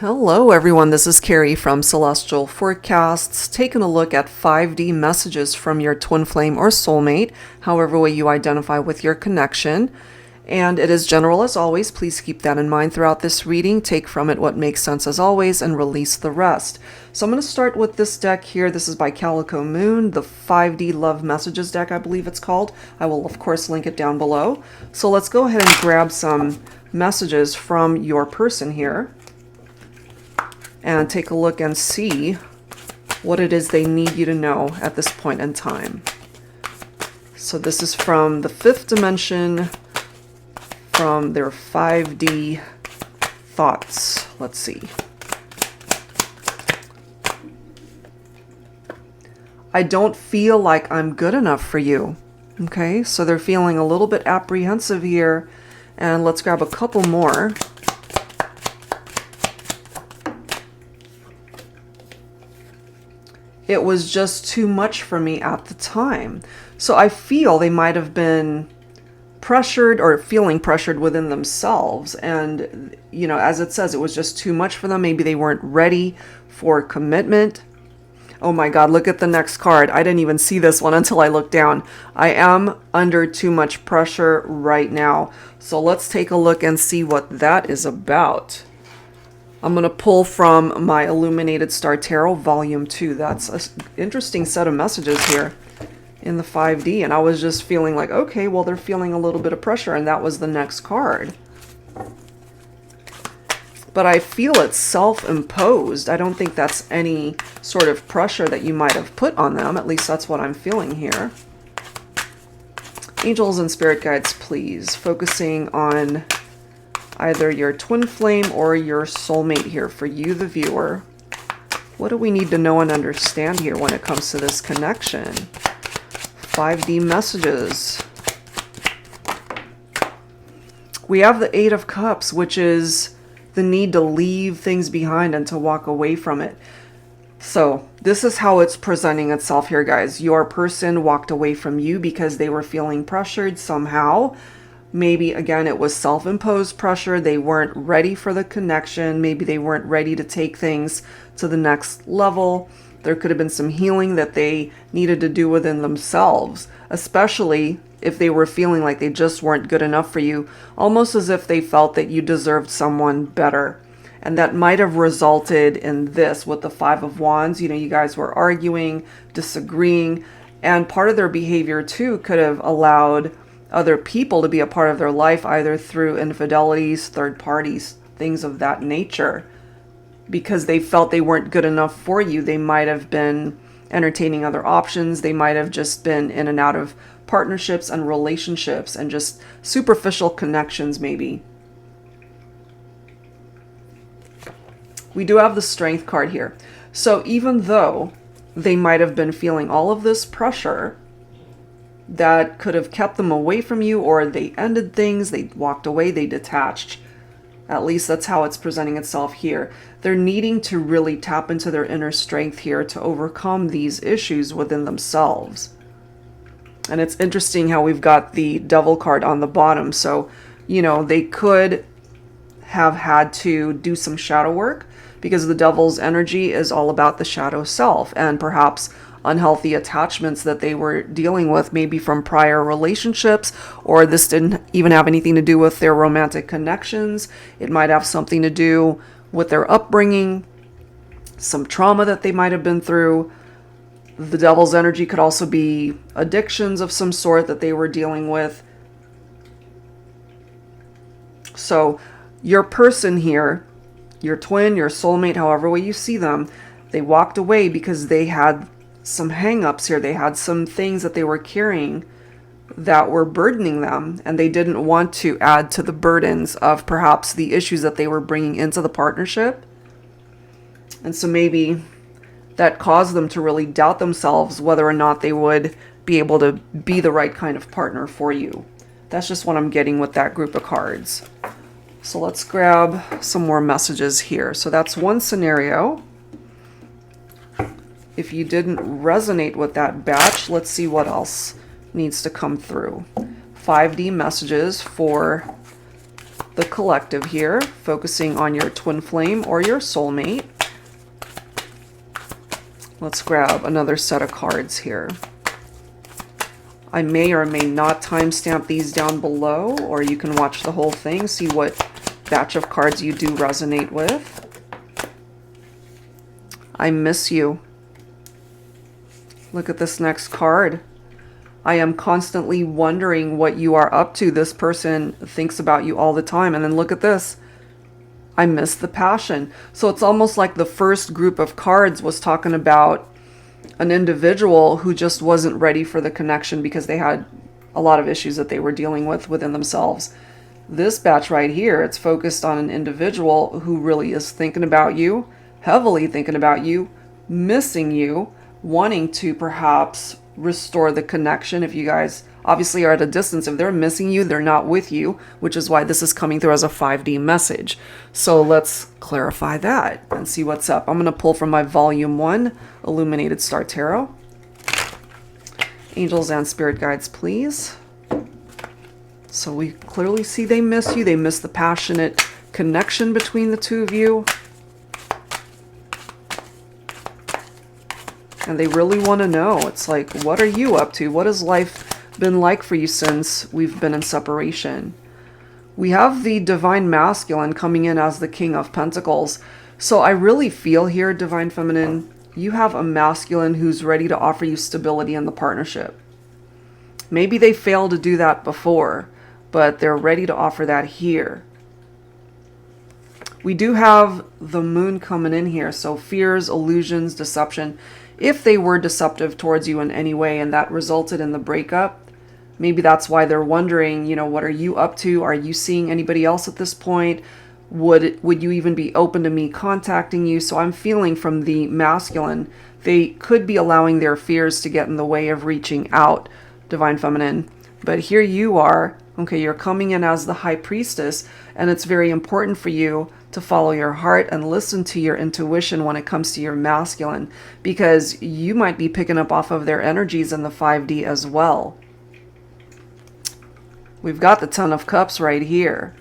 Hello everyone, this is Carrie from Celestial Forecasts, taking a look at 5D messages from your twin flame or soulmate, however way you identify with your connection. And it is general as always. Please keep that in mind throughout this reading. Take from it what makes sense as always and release the rest. So I'm going to start with this deck here. This is by Calico Moon, the 5D Love Messages deck, I believe it's called. I will of course link it down below. So let's go ahead and grab some messages from your person here and take a look and see what it is they need you to know at this point in time. So this is from the 5th dimension, from their 5D thoughts. Let's see. I don't feel like I'm good enough for you. Okay, so they're feeling a little bit apprehensive here. And let's grab a couple more. It was just too much for me at the time. So I feel they might have been pressured or feeling pressured within themselves. And, you know, as it says, it was just too much for them. Maybe they weren't ready for commitment. Oh my God, look at the next card. I didn't even see this one until I looked down. I am under too much pressure right now. So let's take a look and see what that is about. I'm going to pull from my Illuminated Star Tarot Volume 2. That's an interesting set of messages here in the 5D. And I was just feeling like, okay, well, they're feeling a little bit of pressure. And that was the next card. But I feel it's self-imposed. I don't think that's any sort of pressure that you might have put on them. At least that's what I'm feeling here. Angels and spirit guides, please. Focusing on either your twin flame or your soulmate here for you, the viewer. What do we need to know and understand here when it comes to this connection? 5D messages. We have the 8 of Cups, which is the need to leave things behind and to walk away from it. So this is how it's presenting itself here, guys. Your person walked away from you because they were feeling pressured somehow. Maybe, again, it was self-imposed pressure. They weren't ready for the connection. Maybe they weren't ready to take things to the next level. There could have been some healing that they needed to do within themselves, especially if they were feeling like they just weren't good enough for you, almost as if they felt that you deserved someone better. And that might have resulted in this with the 5 of Wands. You know, you guys were arguing, disagreeing, and part of their behavior too could have allowed other people to be a part of their life, either through infidelities, third parties, things of that nature. Because they felt they weren't good enough for you, they might have been entertaining other options. They might have just been in and out of partnerships and relationships and just superficial connections maybe. We do have the Strength card here. So even though they might have been feeling all of this pressure that could have kept them away from you, or they ended things, they walked away, they detached. At least that's how it's presenting itself here. They're needing to really tap into their inner strength here to overcome these issues within themselves. And it's interesting how we've got the Devil card on the bottom. So, you know, they could have had to do some shadow work because the Devil's energy is all about the shadow self and perhaps unhealthy attachments that they were dealing with, maybe from prior relationships, or this didn't even have anything to do with their romantic connections. It might have something to do with their upbringing, some trauma that they might have been through. The Devil's energy could also be addictions of some sort that they were dealing with. So your person here, your twin, your soulmate, however way you see them, they walked away because they had some hang-ups here. They had some things that they were carrying that were burdening them, and they didn't want to add to the burdens of perhaps the issues that they were bringing into the partnership. And so maybe that caused them to really doubt themselves whether or not they would be able to be the right kind of partner for you. That's just what I'm getting with that group of cards. So let's grab some more messages here. So that's one scenario. If you didn't resonate with that batch, let's see what else needs to come through. 5D messages for the collective here, focusing on your twin flame or your soulmate. Let's grab another set of cards here. I may or may not timestamp these down below, or you can watch the whole thing, see what batch of cards you do resonate with. I miss you. Look at this next card. I am constantly wondering what you are up to. This person thinks about you all the time. And then look at this. I miss the passion. So it's almost like the first group of cards was talking about an individual who just wasn't ready for the connection because they had a lot of issues that they were dealing with within themselves. This batch right here, it's focused on an individual who really is thinking about you, heavily thinking about you, missing you, wanting to perhaps restore the connection. If you guys obviously are at a distance, if they're missing you, they're not with you, which is why this is coming through as a 5D message. So let's clarify that and see what's up. I'm going to pull from my Volume 1 Illuminated Star Tarot. Angels and spirit guides, please. So we clearly see they miss you. They miss the passionate connection between the two of you. And they really want to know. It's like, what are you up to? What has life been like for you since we've been in separation? We have the Divine Masculine coming in as the King of Pentacles. So I really feel here, Divine Feminine, you have a masculine who's ready to offer you stability in the partnership. Maybe they failed to do that before, but they're ready to offer that here. We do have the Moon coming in here. So fears, illusions, deception. If they were deceptive towards you in any way and that resulted in the breakup, maybe that's why they're wondering, you know, what are you up to? Are you seeing anybody else at this point? Would you even be open to me contacting you? So I'm feeling from the masculine, they could be allowing their fears to get in the way of reaching out, Divine Feminine. But here you are, okay, you're coming in as the High Priestess, and it's very important for you to follow your heart and listen to your intuition when it comes to your masculine, because you might be picking up off of their energies in the 5D as well. We've got the Ten of Cups right here.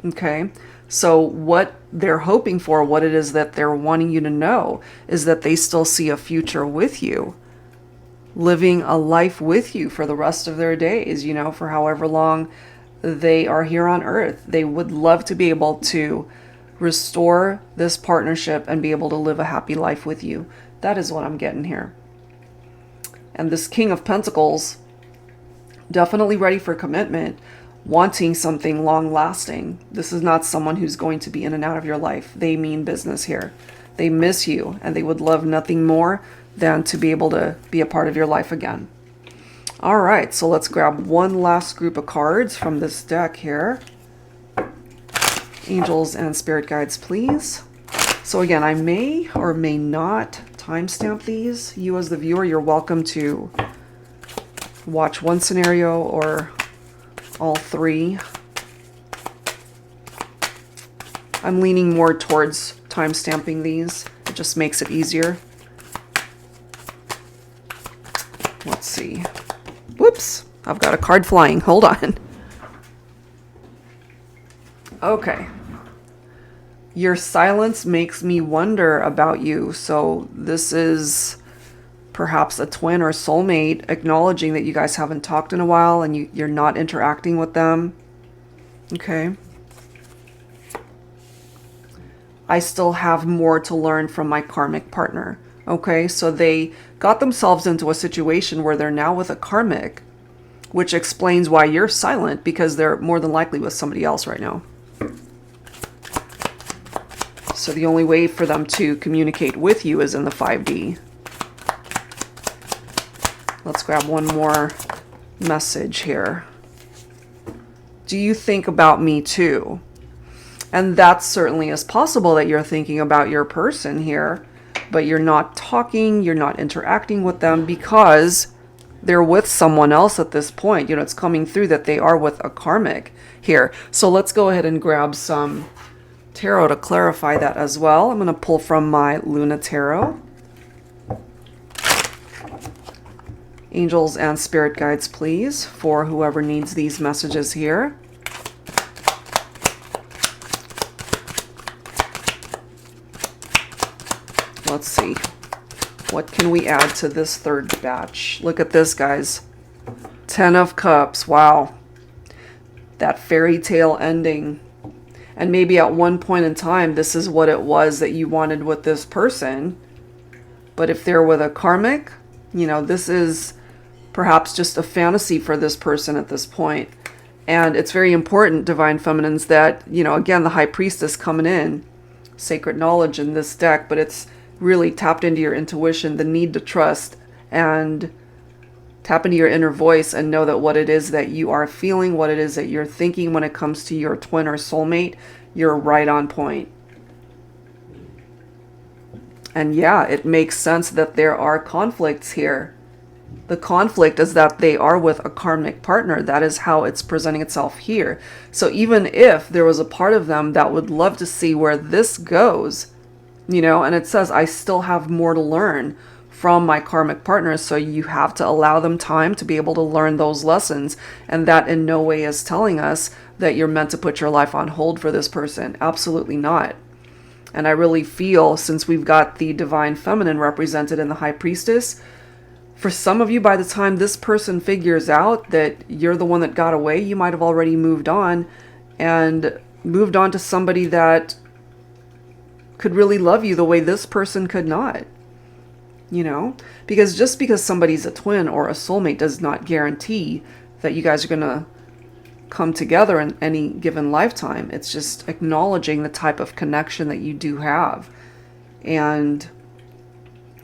Okay, so what they're hoping for, what it is that they're wanting you to know, is that they still see a future with you, living a life with you for the rest of their days, you know, for however long they are here on Earth. They would love to be able to restore this partnership and be able to live a happy life with you. That is what I'm getting here. And this King of Pentacles, definitely ready for commitment, wanting something long lasting. This is not someone who's going to be in and out of your life. They mean business here. They miss you and they would love nothing more than to be able to be a part of your life again. All right, so let's grab one last group of cards from this deck here. Angels and spirit guides, please. So again, I may or may not timestamp these. You as the viewer, you're welcome to watch one scenario or all three. I'm leaning more towards timestamping these. It just makes it easier. Let's see. Whoops, I've got a card flying. Hold on. Okay. Your silence makes me wonder about you. So this is perhaps a twin or soulmate acknowledging that you guys haven't talked in a while and you're not interacting with them. Okay. I still have more to learn from my karmic partner. Okay, so they got themselves into a situation where they're now with a karmic, which explains why you're silent, because they're more than likely with somebody else right now. So the only way for them to communicate with you is in the 5D. Let's grab one more message here. Do you think about me too? And that certainly is possible that you're thinking about your person here, but you're not talking, you're not interacting with them because they're with someone else at this point. You know, it's coming through that they are with a karmic here. So let's go ahead and grab some tarot to clarify that as well. I'm going to pull from my Luna Tarot. Angels and spirit guides, please, for whoever needs these messages here. Let's see. What can we add to this third batch? Look at this, guys. 10 of Cups. Wow. That fairy tale ending. And maybe at one point in time, this is what it was that you wanted with this person. But if they're with a karmic, you know, this is perhaps just a fantasy for this person at this point. And it's very important, Divine Feminines, that, you know, again, the High Priestess coming in, sacred knowledge in this deck, but it's really tapped into your intuition, the need to trust, and tap into your inner voice and know that what it is that you are feeling, what it is that you're thinking when it comes to your twin or soulmate, you're right on point. And yeah, it makes sense that there are conflicts here. The conflict is that they are with a karmic partner. That is how it's presenting itself here. So even if there was a part of them that would love to see where this goes, you know, and it says, I still have more to learn from my karmic partners. So you have to allow them time to be able to learn those lessons. And that in no way is telling us that you're meant to put your life on hold for this person. Absolutely not. And I really feel, since we've got the Divine Feminine represented in the High Priestess, for some of you, by the time this person figures out that you're the one that got away, you might have already moved on, and moved on to somebody that could really love you the way this person could not. You know? Because just because somebody's a twin or a soulmate does not guarantee that you guys are going to come together in any given lifetime. It's just acknowledging the type of connection that you do have. And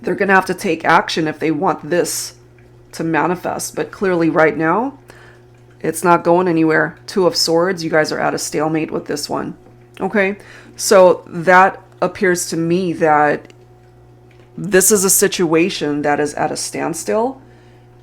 they're going to have to take action if they want this to manifest. But clearly right now, it's not going anywhere. Two of Swords, you guys are at a stalemate with this one. Okay, so that appears to me that this is a situation that is at a standstill.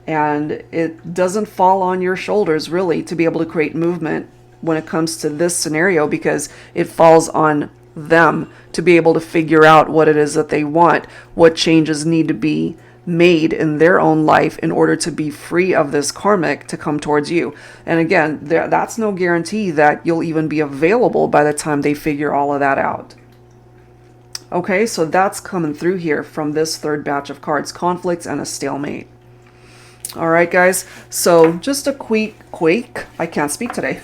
And it doesn't fall on your shoulders, really, to be able to create movement when it comes to this scenario, because it falls on them to be able to figure out what it is that they want, what changes need to be made in their own life in order to be free of this karmic to come towards you. And again, that's no guarantee that you'll even be available by the time they figure all of that out. Okay, so that's coming through here from this third batch of cards, conflicts and a stalemate. All right, guys, so just a quick, I can't speak today,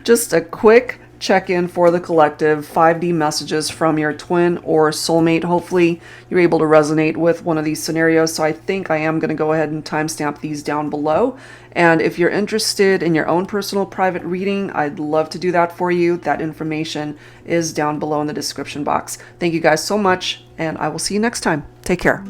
just a quick check-in for the collective, 5D messages from your twin or soulmate. Hopefully you're able to resonate with one of these scenarios. So I think I am going to go ahead and timestamp these down below. And if you're interested in your own personal private reading, I'd love to do that for you. That information is down below in the description box. Thank you guys so much, and I will see you next time. Take care.